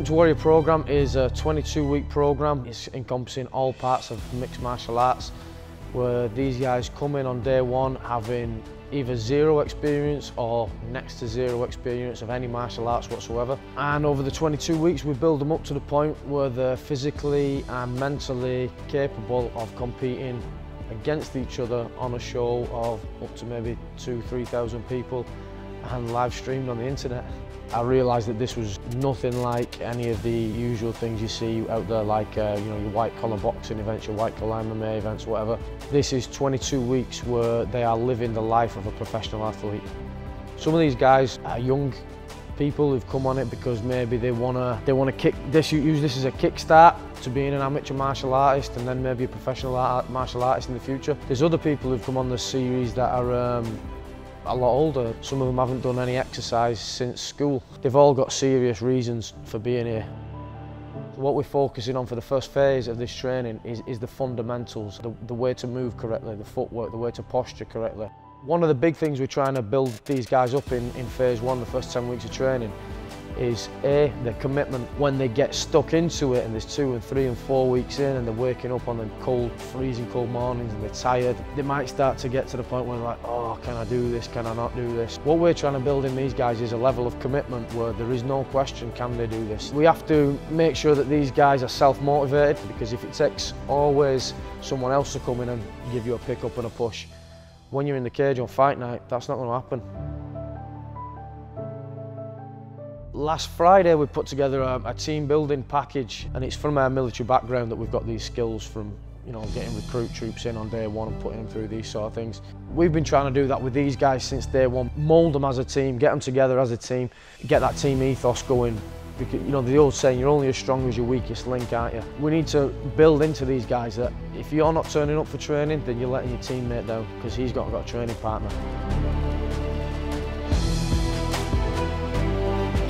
wimp2warrior program is a 22-week program. It's encompassing all parts of mixed martial arts, where these guys come in on day one having either zero experience or next to zero experience of any martial arts whatsoever. And over the 22 weeks we build them up to the point where they're physically and mentally capable of competing against each other on a show of up to maybe 2,000–3,000 people and live streamed on the internet. I realised that this was nothing like any of the usual things you see out there, like you know, your white collar boxing events, your white collar MMA events, whatever. This is 22 weeks where they are living the life of a professional athlete. Some of these guys are young people who've come on it because maybe they wanna use this as a kickstart to being an amateur martial artist and then maybe a professional martial artist in the future. There's other people who've come on the series that are a lot older. Some of them haven't done any exercise since school. They've all got serious reasons for being here. What we're focusing on for the first phase of this training is the fundamentals, the way to move correctly, the footwork, the way to posture correctly. One of the big things we're trying to build these guys up in phase one, the first 10 weeks of training, is A, the commitment. When they get stuck into it and there's 2 and 3 and 4 weeks in and they're waking up on the cold, freezing cold mornings and they're tired, they might start to get to the point where they're like, oh, can I do this, can I not do this? What we're trying to build in these guys is a level of commitment where there is no question, can they do this? We have to make sure that these guys are self-motivated, because if it takes always someone else to come in and give you a pick-up and a push, when you're in the cage on fight night, that's not going to happen. Last Friday we put together a team building package, and it's from our military background that we've got these skills from, you know, getting recruit troops in on day one and putting them through these sort of things. We've been trying to do that with these guys since day one, mould them as a team, get them together as a team, get that team ethos going. Because, you know, the old saying, you're only as strong as your weakest link, aren't you? We need to build into these guys that if you're not turning up for training, then you're letting your teammate down, because he's got a training partner.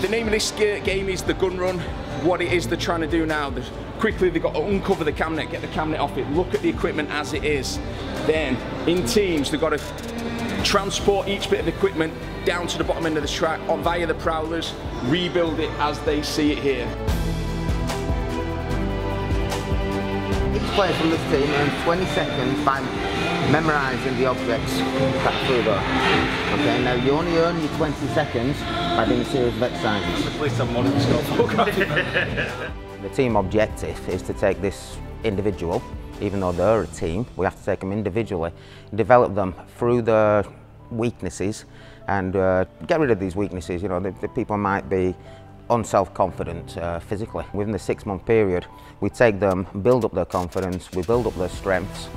The name of this game is the gun run. What it is they're trying to do now, quickly they've got to uncover the cabinet, get the cabinet off it, look at the equipment as it is. Then, in teams, they've got to transport each bit of equipment down to the bottom end of the track via the prowlers, rebuild it as they see it here. Each player from this team earns 20 seconds by memorising the objects back through there. Okay, now you only earn your 20 seconds by doing a series of exercises. The team objective is to take this individual, even though they're a team, we have to take them individually, develop them through the weaknesses and get rid of these weaknesses. You know, the people might be unself-confident physically. Within the 6-month period, we take them, build up their confidence, we build up their strengths,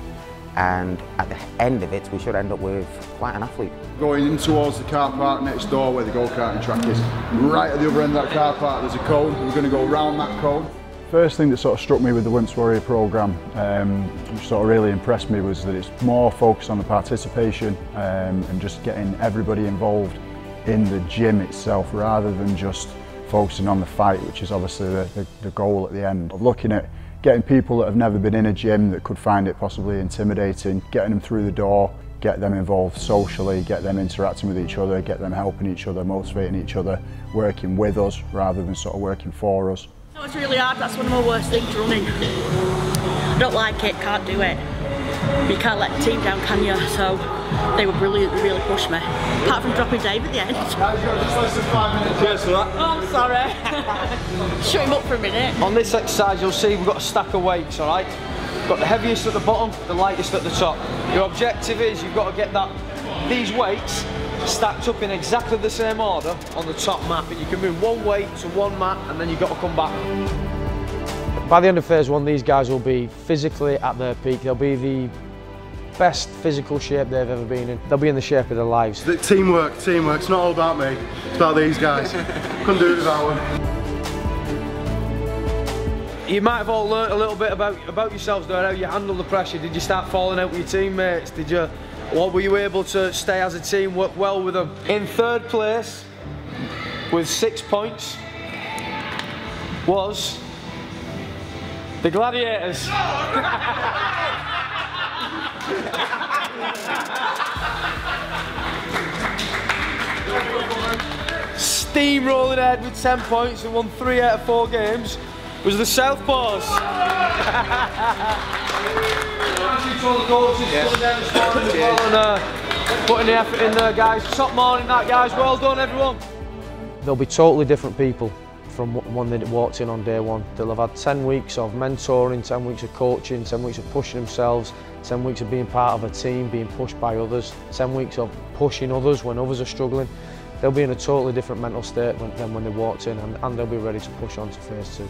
and at the end of it, we should end up with quite an athlete. Going in towards the car park next door where the go-karting track is, right at the other end of that car park there's a cone. We're going to go round that cone. First thing that sort of struck me with the wimp2warrior program, which sort of really impressed me, was that it's more focused on the participation and just getting everybody involved in the gym itself, rather than just focusing on the fight, which is obviously the goal at the end. Looking at getting people that have never been in a gym, that could find it possibly intimidating, getting them through the door, get them involved socially, get them interacting with each other, get them helping each other, motivating each other, working with us rather than sort of working for us. No, it's really hard. That's one of my worst things, running. I don't like it, can't do it. You can't let the team down, can you? So they were brilliant, they really pushed me. Apart from dropping Dave at the end. Just less than 5 minutes. Cheers for that. Oh, I'm sorry. Shut him up for a minute. On this exercise you'll see we've got a stack of weights, alright? We've got the heaviest at the bottom, the lightest at the top. Your objective is you've got to get these weights stacked up in exactly the same order on the top mat, but you can move one weight to one mat and then you've got to come back. By the end of phase one, these guys will be physically at their peak. They'll be the best physical shape they've ever been in. They'll be in the shape of their lives. Teamwork, it's not all about me, it's about these guys. Couldn't do it without them. You might have all learnt a little bit about yourselves there, how you handle the pressure. Did you start falling out with your teammates? Were you able to stay as a team, work well with them? In third place, with 6 points, was the Gladiators. steamrolling ahead with 10 points and won 3 out of 4 games was the Southpaws. Putting the effort in there, guys. Top morning that, guys. Well done, everyone. They'll be totally different people from when they walked in on day one. They'll have had 10 weeks of mentoring, 10 weeks of coaching, 10 weeks of pushing themselves, 10 weeks of being part of a team, being pushed by others, 10 weeks of pushing others when others are struggling. They'll be in a totally different mental state than when they walked in, and they'll be ready to push on to phase 2.